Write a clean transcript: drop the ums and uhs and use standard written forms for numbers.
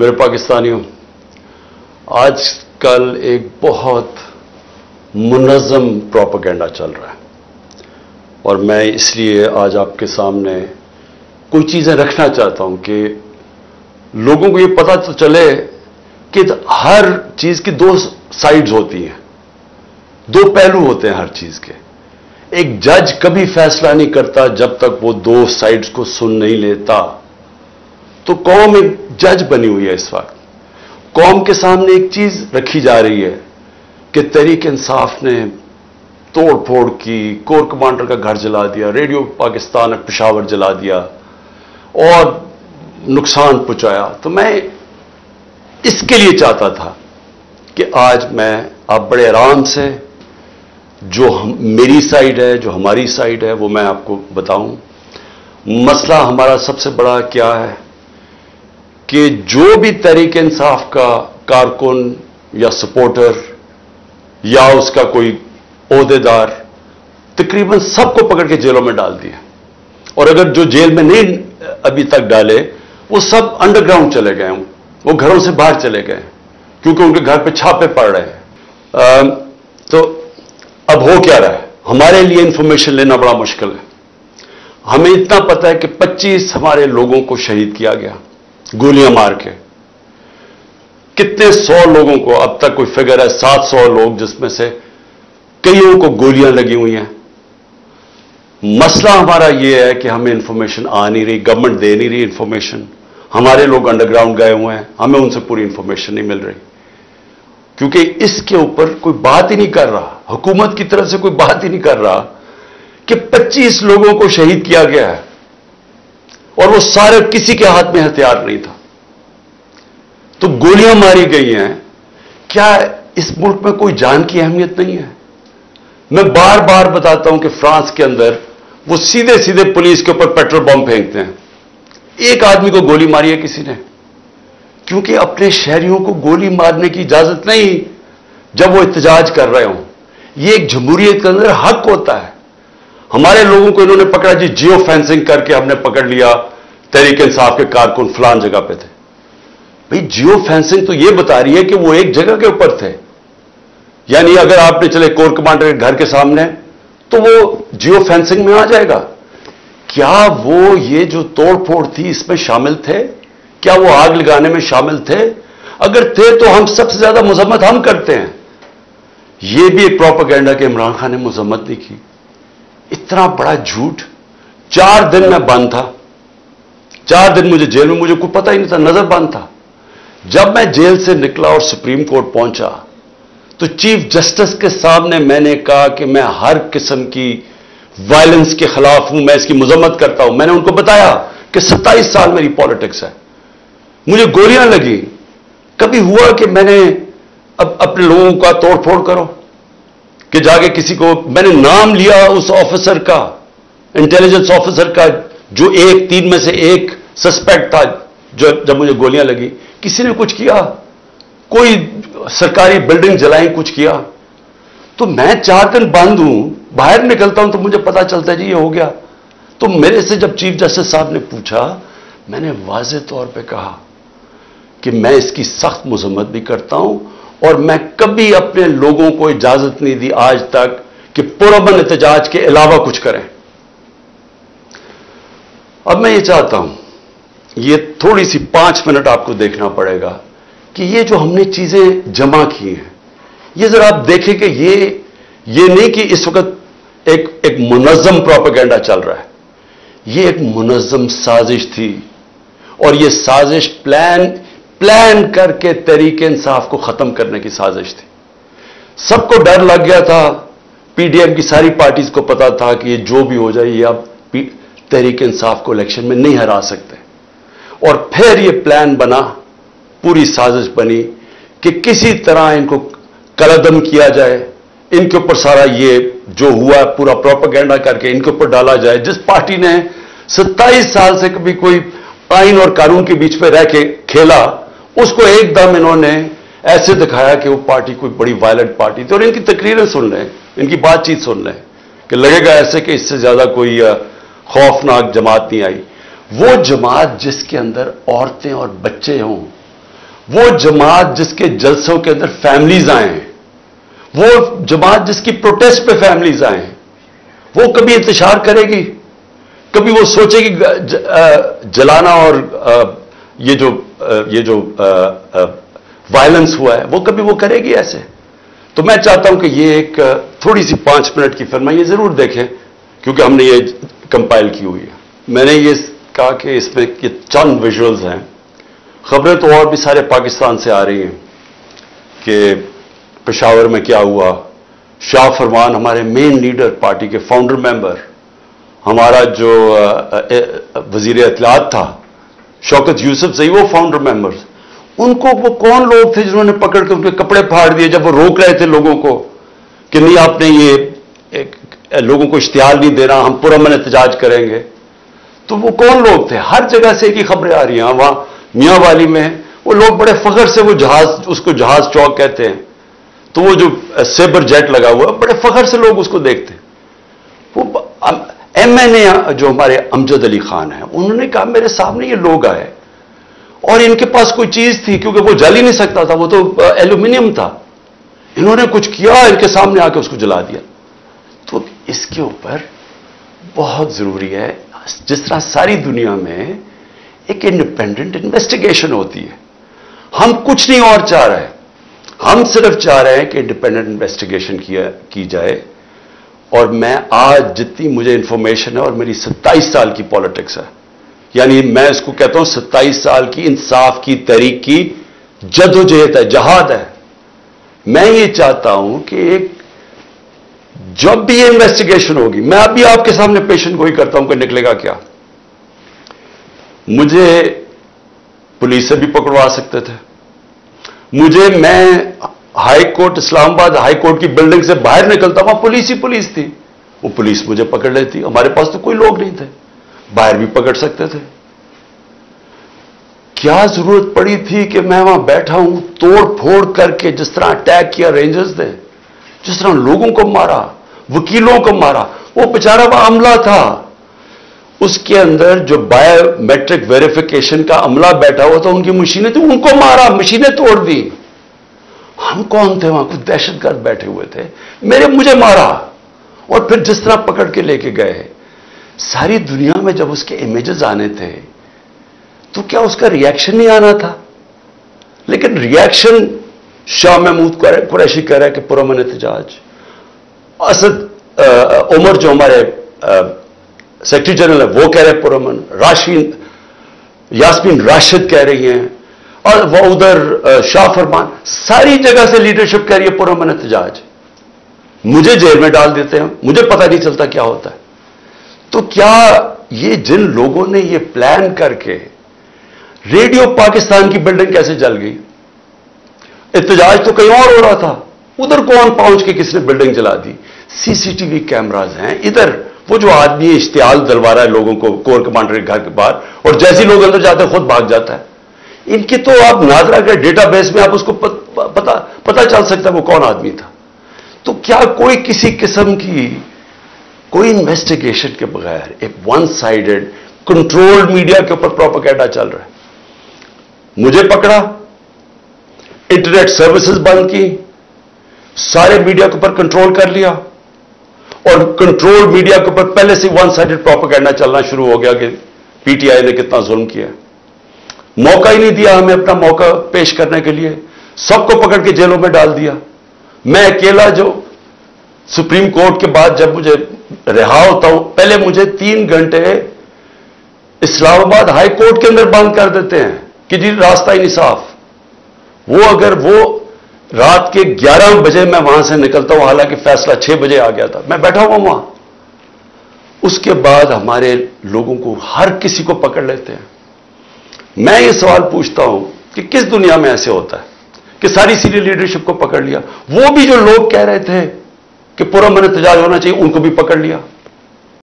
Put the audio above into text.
मेरे पाकिस्तानियों, आजकल एक बहुत मुनज़्ज़म प्रोपेगेंडा चल रहा है और मैं इसलिए आज आपके सामने कोई चीज़ें रखना चाहता हूं कि लोगों को ये पता तो चले कि हर चीज़ की दो साइड्स होती हैं, दो पहलू होते हैं हर चीज़ के। एक जज कभी फैसला नहीं करता जब तक वो दो साइड्स को सुन नहीं लेता। तो कौम एक जज बनी हुई है। इस वक्त कौम के सामने एक चीज रखी जा रही है कि तहरीक इंसाफ ने तोड़ फोड़ की, कोर कमांडर का घर जला दिया, रेडियो पाकिस्तान पेशावर जला दिया और नुकसान पहुंचाया। तो मैं इसके लिए चाहता था कि आज मैं आप बड़े आराम से जो मेरी साइड है, जो हमारी साइड है, वो मैं आपको बताऊं। मसला हमारा सबसे बड़ा क्या है कि जो भी तहरीक इंसाफ का कारकुन या सपोर्टर या उसका कोई ओहदेदार, तकरीबन सबको पकड़ के जेलों में डाल दिया। और अगर जो जेल में नहीं अभी तक डाले, वो सब अंडरग्राउंड चले गए, वो घरों से बाहर चले गए क्योंकि उनके घर पे छापे पड़ रहे हैं। तो अब हो क्या रहा है, हमारे लिए इंफॉर्मेशन लेना बड़ा मुश्किल है। हमें इतना पता है कि 25 हमारे लोगों को शहीद किया गया गोलियां मार के। कितने 100 लोगों को, अब तक कोई फिगर है 700 लोग, जिसमें से कईयों को गोलियां लगी हुई हैं। मसला हमारा यह है कि हमें इंफॉर्मेशन आ नहीं रही, गवर्नमेंट दे नहीं रही इंफॉर्मेशन। हमारे लोग अंडरग्राउंड गए हुए हैं, हमें उनसे पूरी इंफॉर्मेशन नहीं मिल रही क्योंकि इसके ऊपर कोई बात ही नहीं कर रहा, हुकूमत की तरफ से कोई बात ही नहीं कर रहा कि 25 लोगों को शहीद किया गया है और वो सारे, किसी के हाथ में हथियार नहीं था। तो गोलियां मारी गई हैं। क्या इस मुल्क में कोई जान की अहमियत नहीं है? मैं बार बार बताता हूं कि फ्रांस के अंदर वो सीधे सीधे पुलिस के ऊपर पेट्रोल बम फेंकते हैं। एक आदमी को गोली मारी है किसी ने, क्योंकि अपने शहरियों को गोली मारने की इजाजत नहीं जब वो एहतजाज कर रहे हों। ये एक जमहूरियत के अंदर हक होता है। हमारे लोगों को इन्होंने पकड़ा जी, जियो फेंसिंग करके हमने पकड़ लिया, तहरीक इंसाफ के कारकुन फलान जगह पे थे। भाई जियो फेंसिंग तो ये बता रही है कि वो एक जगह के ऊपर थे, यानी अगर आपने चले कोर कमांडर के घर के सामने तो वो जियो फेंसिंग में आ जाएगा। क्या वो ये जो तोड़ फोड़ थी इसमें शामिल थे? क्या वो आग लगाने में शामिल थे? अगर थे तो हम सबसे ज्यादा मजम्मत हम करते हैं। ये भी एक प्रोपेगेंडा के इमरान खान ने मजम्मत नहीं की। इतना बड़ा झूठ। 4 दिन मैं बंद था, 4 दिन मुझे जेल में, मुझे कुछ पता ही नहीं था, नजर बंद था। जब मैं जेल से निकला और सुप्रीम कोर्ट पहुंचा तो चीफ जस्टिस के सामने मैंने कहा कि मैं हर किस्म की वायलेंस के खिलाफ हूं, मैं इसकी मजम्मत करता हूं। मैंने उनको बताया कि 27 साल मेरी पॉलिटिक्स है, मुझे गोलियां लगी, कभी हुआ कि मैंने अब अपने लोगों का तोड़ फोड़ करो कि जाके किसी को, मैंने नाम लिया उस ऑफिसर का, इंटेलिजेंस ऑफिसर का, जो 3 में से एक सस्पेक्ट था जो जब मुझे गोलियां लगी। किसी ने कुछ किया? कोई सरकारी बिल्डिंग जलाई, कुछ किया? तो मैं 4 दिन बंद हूं, बाहर निकलता हूं तो मुझे पता चलता है जी ये हो गया। तो मेरे से जब चीफ जस्टिस साहब ने पूछा, मैंने वाज़ेह तौर पे कहा कि मैं इसकी सख्त मजम्मत भी करता हूं और मैं कभी अपने लोगों को इजाजत नहीं दी आज तक कि पुरअमन एहतजाज के अलावा कुछ करें। अब मैं ये चाहता हूं, ये थोड़ी सी 5 मिनट आपको देखना पड़ेगा कि ये जो हमने चीजें जमा की हैं, ये जरा आप देखें कि ये नहीं कि इस वक्त एक मुनज़्ज़म प्रोपेगेंडा चल रहा है। ये एक मुनज़्ज़म साजिश थी और ये साजिश प्लान करके तहरीक इंसाफ को खत्म करने की साजिश थी। सबको डर लग गया था, पीडीएम की सारी पार्टीज को पता था कि ये जो भी हो जाए ये अब तहरीक इंसाफ को इलेक्शन में नहीं हरा सकते। और फिर ये प्लान बना, पूरी साजिश बनी कि किसी तरह इनको कलअदम किया जाए, इनके ऊपर सारा ये जो हुआ पूरा प्रोपेगेंडा करके इनके ऊपर डाला जाए। जिस पार्टी ने 27 साल से कभी कोई आइन और कानून के बीच में रह के खेला, उसको एकदम इन्होंने ऐसे दिखाया कि वो पार्टी कोई बड़ी वायलेंट पार्टी थी। और इनकी तकरीरें सुन लें, इनकी बातचीत सुन लें कि लगेगा ऐसे कि इससे ज्यादा कोई खौफनाक जमात नहीं आई। वो जमात जिसके अंदर औरतें और बच्चे हों, वो जमात जिसके जलसों के अंदर फैमिलीज आए हैं, वो जमात जिसकी प्रोटेस्ट पे फैमिलीज आए हैं, वो कभी इंतशार करेगी? कभी वो सोचेगी जलाना और ये जो वायलेंस हुआ है वो कभी वो करेगी ऐसे? तो मैं चाहता हूं कि ये एक थोड़ी सी 5 मिनट की फिल्म है, ये जरूर देखें क्योंकि हमने ये कंपाइल की हुई है। मैंने ये कहा कि इसमें ये चंद विजुअल्स हैं। खबरें तो और भी सारे पाकिस्तान से आ रही हैं कि पेशावर में क्या हुआ। शाह फरमान हमारे मेन लीडर, पार्टी के फाउंडर मेंबर, हमारा जो वजीर इत्तलात था शौकत यूसुफ सही, वो फाउंडर मेंबर्स, उनको वो कौन लोग थे जिन्होंने पकड़ के उनके कपड़े फाड़ दिए जब वो रोक रहे थे लोगों को कि नहीं आपने ये लोगों को इश्तिहार नहीं देना, हम पुरअमन एहतजाज करेंगे। तो वो कौन लोग थे? हर जगह से एक ही खबरें आ रही हैं। वहां मियां वाली में वो लोग बड़े फख्र से वो जहाज, उसको जहाज चौक कहते हैं, तो वो जो सेबर जेट लगा हुआ बड़े फख्र से लोग उसको देखते हैं। वो MNA जो हमारे अमजद अली खान है, उन्होंने कहा मेरे सामने ये लोग आए और इनके पास कोई चीज थी क्योंकि वो जल ही नहीं सकता था, वो तो एल्यूमिनियम था, इन्होंने कुछ किया, इनके सामने आके उसको जला दिया। तो इसके ऊपर बहुत जरूरी है, जिस तरह सारी दुनिया में एक इंडिपेंडेंट इन्वेस्टिगेशन होती है, हम कुछ नहीं और चाह रहे हैं, हम सिर्फ चाह रहे हैं कि इंडिपेंडेंट इन्वेस्टिगेशन की जाए। और मैं आज जितनी मुझे इंफॉर्मेशन है, और मेरी 27 साल की पॉलिटिक्स है, यानी मैं इसको कहता हूं 27 साल की इंसाफ की तहरीक की जदोजहद है, जहाद है। मैं ये चाहता हूं कि एक जब भी ये इन्वेस्टिगेशन होगी, मैं अभी आपके सामने पेशेंट गोई करता हूं कि निकलेगा क्या। मुझे पुलिस से भी पकड़वा सकते थे, मैं high court, Islamabad high court की बिल्डिंग से बाहर निकलता, वहां पुलिस ही पुलिस थी, वो पुलिस मुझे पकड़ लेती। हमारे पास तो कोई लोग नहीं थे, बाहर भी पकड़ सकते थे। क्या जरूरत पड़ी थी कि मैं वहां बैठा हूं, तोड़ फोड़ करके, जिस तरह अटैक किया रेंजर्स ने, जिस तरह लोगों को मारा, वकीलों को मारा, वो बेचारा वह अमला था, उसके अंदर जो बायोमेट्रिक वेरिफिकेशन का अमला बैठा हुआ था, उनकी मशीनें थी, उनको मारा, मशीनें तोड़ दी। हम कौन थे? वहां कुछ दहशतगर्द बैठे हुए थे, मुझे मारा और फिर जिस तरह पकड़ के लेके गए। सारी दुनिया में जब उसके इमेजेस आने थे तो क्या उसका रिएक्शन नहीं आना था? लेकिन रिएक्शन शाह महमूद कुरैशी कह रहा है कि पुरअमन एहतजाज। असद उमर जो हमारे सेक्रेटरी जनरल है वो कह रहे हैं पुरअमन, यास्मीन राशिद कह रही हैं, और वह उधर शाह फरमान, सारी जगह से लीडरशिप कह रही है पुरअमन एहतजाज। मुझे जेल में डाल देते हैं, मुझे पता नहीं चलता क्या होता है। तो क्या ये जिन लोगों ने ये प्लान करके, रेडियो पाकिस्तान की बिल्डिंग कैसे जल गई? एहतजाज तो कहीं और हो रहा था, उधर कौन पहुंच के किसने बिल्डिंग जला दी? CCTV कैमराज हैं इधर। वो जो आदमी इश्तियाल दिलवा रहा है लोगों को कोर कमांडर के घर के बाहर, और जैसे लोग अंदर जाते हैं खुद भाग जाता है। इनके तो आप नाजरा के डेटाबेस में आप उसको पता चल सकता है वो कौन आदमी था। तो क्या कोई किसी किस्म की कोई इन्वेस्टिगेशन के बगैर एक वन साइडेड कंट्रोल्ड मीडिया के ऊपर प्रोपेगेंडा चल रहा है? मुझे पकड़ा, इंटरनेट सर्विसेज बंद की, सारे मीडिया के ऊपर कंट्रोल कर लिया, और कंट्रोल मीडिया के ऊपर पहले से वन साइडेड प्रोपेगेंडा चलना शुरू हो गया कि PTI ने कितना जुल्म किया। मौका ही नहीं दिया हमें अपना मौका पेश करने के लिए, सबको पकड़ के जेलों में डाल दिया। मैं अकेला जो सुप्रीम कोर्ट के बाद जब मुझे रिहा होता हूं, पहले मुझे 3 घंटे इस्लामाबाद हाई कोर्ट के अंदर बंद कर देते हैं कि जी रास्ता ही नहीं साफ। वो अगर वो रात के 11 बजे मैं वहां से निकलता हूं, हालांकि फैसला 6 बजे आ गया था, मैं बैठा हुआ वहां। उसके बाद हमारे लोगों को, हर किसी को पकड़ लेते हैं। मैं ये सवाल पूछता हूं कि किस दुनिया में ऐसे होता है कि सारी सीनियर लीडरशिप को पकड़ लिया? वो भी जो लोग कह रहे थे कि पुरअमन एहतजाज होना चाहिए, उनको भी पकड़ लिया।